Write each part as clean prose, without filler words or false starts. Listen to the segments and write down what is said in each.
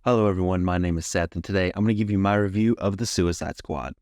Hello everyone, my name is Seth, and today I'm going to give you my review of The Suicide Squad.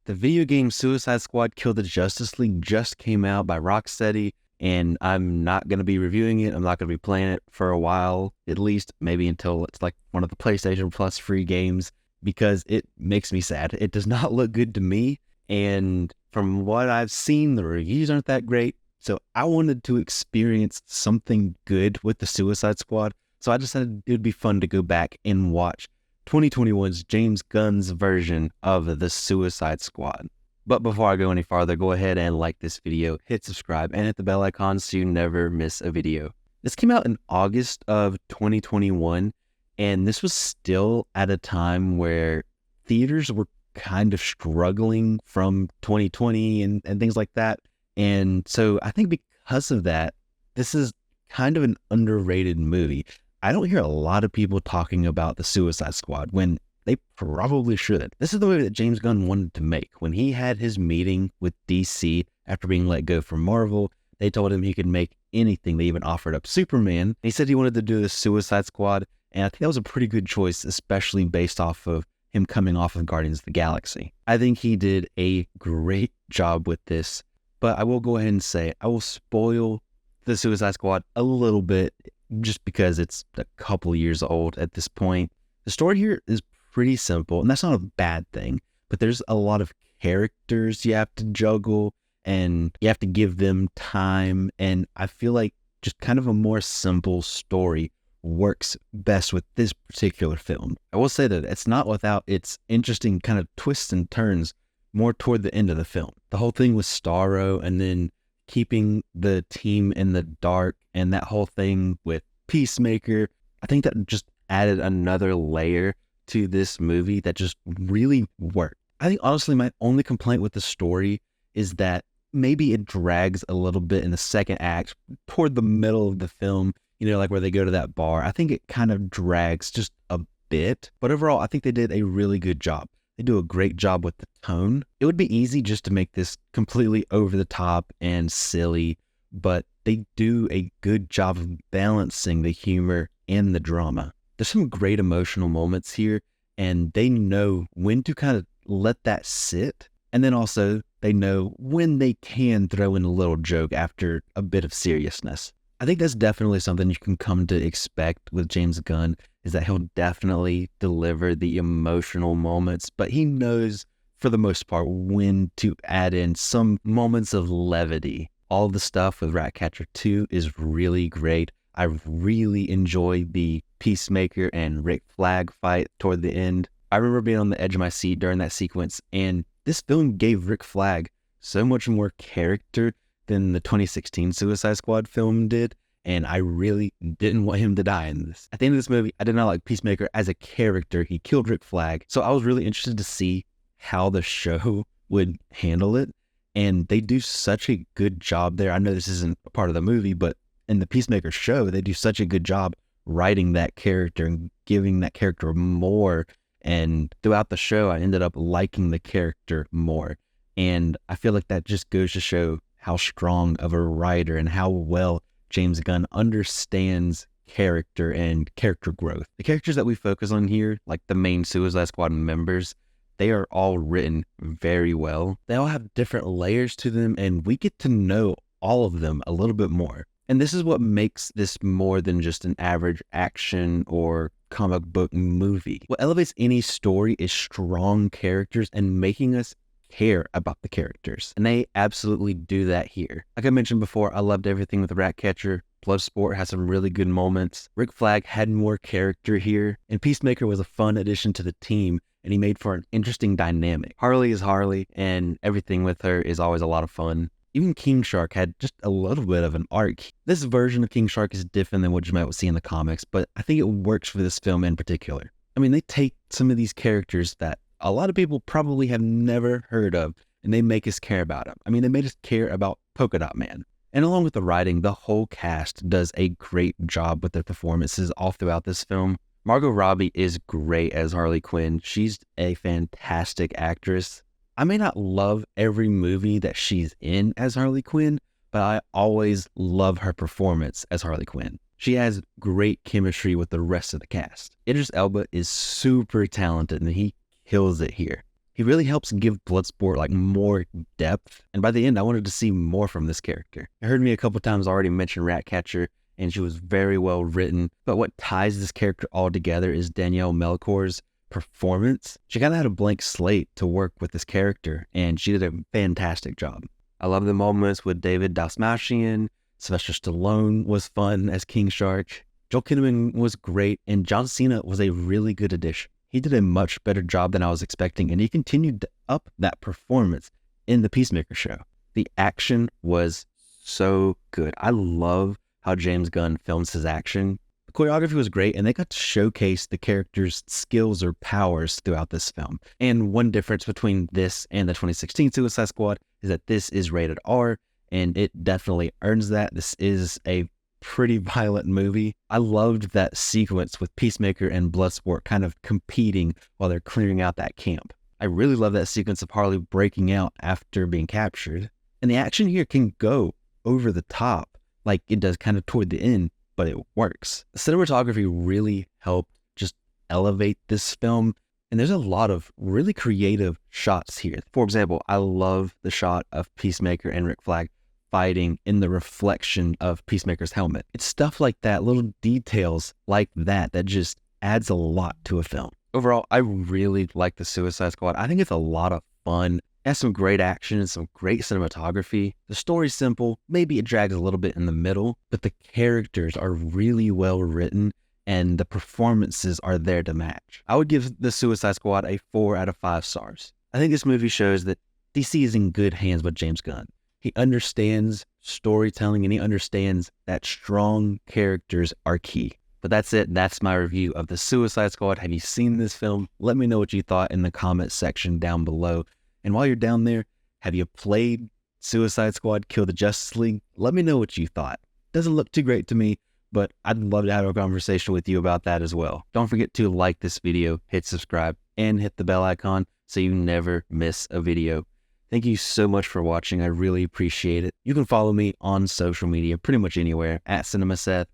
The video game Suicide Squad Kill the Justice League just came out by Rocksteady, and I'm not going to be reviewing it. I'm not going to be playing it for a while, at least maybe until it's like one of the PlayStation Plus free games, because it makes me sad. It does not look good to me, and from what I've seen, the reviews aren't that great. So I wanted to experience something good with the Suicide Squad. So I decided it would be fun to go back and watch 2021's James Gunn's version of the Suicide Squad. But before I go any farther, go ahead and like this video, hit subscribe, and hit the bell icon so you never miss a video. This came out in August of 2021, and this was still at a time where theaters were kind of struggling from 2020 and things like that. And so I think because of that, this is kind of an underrated movie. I don't hear a lot of people talking about the Suicide Squad when they probably should. This is the movie that James Gunn wanted to make. When he had his meeting with DC after being let go from Marvel, they told him he could make anything. They even offered up Superman. He said he wanted to do the Suicide Squad, and I think that was a pretty good choice, especially based off of him coming off of Guardians of the Galaxy. I think he did a great job with this, but I will go ahead and say I will spoil the Suicide Squad a little bit just because it's a couple years old at this point. The story here is pretty simple, and that's not a bad thing, but there's a lot of characters you have to juggle, and you have to give them time, and I feel like just kind of a more simple story works best with this particular film. I will say that it's not without its interesting kind of twists and turns more toward the end of the film. The whole thing with Starro, and then keeping the team in the dark, and that whole thing with Peacemaker, I think that just added another layer to this movie that just really worked. I think honestly my only complaint with the story is that maybe it drags a little bit in the second act toward the middle of the film, like where they go to that bar. I think it kind of drags just a bit, but overall I think they did a really good job. They do a great job with the tone. It would be easy just to make this completely over the top and silly, but they do a good job of balancing the humor and the drama. There's some great emotional moments here, and they know when to kind of let that sit, and then also they know when they can throw in a little joke after a bit of seriousness. I think that's definitely something you can come to expect with James Gunn, is that he'll definitely deliver the emotional moments, but he knows for the most part when to add in some moments of levity. All the stuff with Ratcatcher 2 is really great. I really enjoy the Peacemaker and Rick Flag fight toward the end. I remember being on the edge of my seat during that sequence, and this film gave Rick Flag so much more character than the 2016 Suicide Squad film did, and I really didn't want him to die in this. At the end of this movie, I did not like Peacemaker as a character. He killed Rick Flag, so I was really interested to see how the show would handle it, and they do such a good job there. I know this isn't a part of the movie, but in the Peacemaker show, they do such a good job writing that character and giving that character more, and throughout the show, I ended up liking the character more, and I feel like that just goes to show how strong of a writer and how well James Gunn understands character and character growth. The characters that we focus on here, like the main Suicide Squad members, they are all written very well. They all have different layers to them, and we get to know all of them a little bit more. And this is what makes this more than just an average action or comic book movie. What elevates any story is strong characters and making us care about the characters, and they absolutely do that here. Like I mentioned before, I loved everything with Ratcatcher. Bloodsport has some really good moments. Rick Flag had more character here, and Peacemaker was a fun addition to the team, and he made for an interesting dynamic. Harley is Harley, and everything with her is always a lot of fun. Even King Shark had just a little bit of an arc. This version of King Shark is different than what you might see in the comics, but I think it works for this film in particular. I mean, they take some of these characters that a lot of people probably have never heard of, and they make us care about them. I mean, they made us care about Polka Dot Man. And along with the writing, the whole cast does a great job with their performances all throughout this film. Margot Robbie is great as Harley Quinn. She's a fantastic actress. I may not love every movie that she's in as Harley Quinn, but I always love her performance as Harley Quinn. She has great chemistry with the rest of the cast. Idris Elba is super talented and he kills it here. He really helps give Bloodsport like more depth, and by the end I wanted to see more from this character. You heard me a couple times already mention Ratcatcher, and she was very well written, but what ties this character all together is Danielle Melchior's performance. She kind of had a blank slate to work with this character, and she did a fantastic job. I love the moments with David Dastmalchian. Sylvester Stallone was fun as King Shark. Joel Kinnaman was great, and John Cena was a really good addition. He did a much better job than I was expecting, and he continued to up that performance in the Peacemaker show. The action was so good. I love how James Gunn films his action. The choreography was great, and they got to showcase the characters' skills or powers throughout this film. And one difference between this and the 2016 Suicide Squad is that this is rated R, and it definitely earns that. This is a pretty violent movie. I loved that sequence with Peacemaker and Bloodsport kind of competing while they're clearing out that camp. I really love that sequence of Harley breaking out after being captured. And the action here can go over the top like it does kind of toward the end, but it works. The cinematography really helped just elevate this film, and there's a lot of really creative shots here. For example, I love the shot of Peacemaker and Rick Flag fighting in the reflection of Peacemaker's helmet. It's stuff like that, little details like that just adds a lot to a film. Overall, I really like the Suicide Squad. I think it's a lot of fun. It has some great action and some great cinematography. The story's simple. Maybe it drags a little bit in the middle, but the characters are really well written and the performances are there to match. I would give the Suicide Squad a 4 out of 5 stars. I think this movie shows that DC is in good hands with James Gunn. He understands storytelling and he understands that strong characters are key. But that's it. That's my review of the Suicide Squad. Have you seen this film? Let me know what you thought in the comment section down below. And while you're down there, have you played Suicide Squad Kill the Justice League? Let me know what you thought. Doesn't look too great to me, but I'd love to have a conversation with you about that as well. Don't forget to like this video, hit subscribe, and hit the bell icon so you never miss a video. Thank you so much for watching. I really appreciate it. You can follow me on social media pretty much anywhere at CinemaSeth,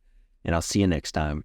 and I'll see you next time.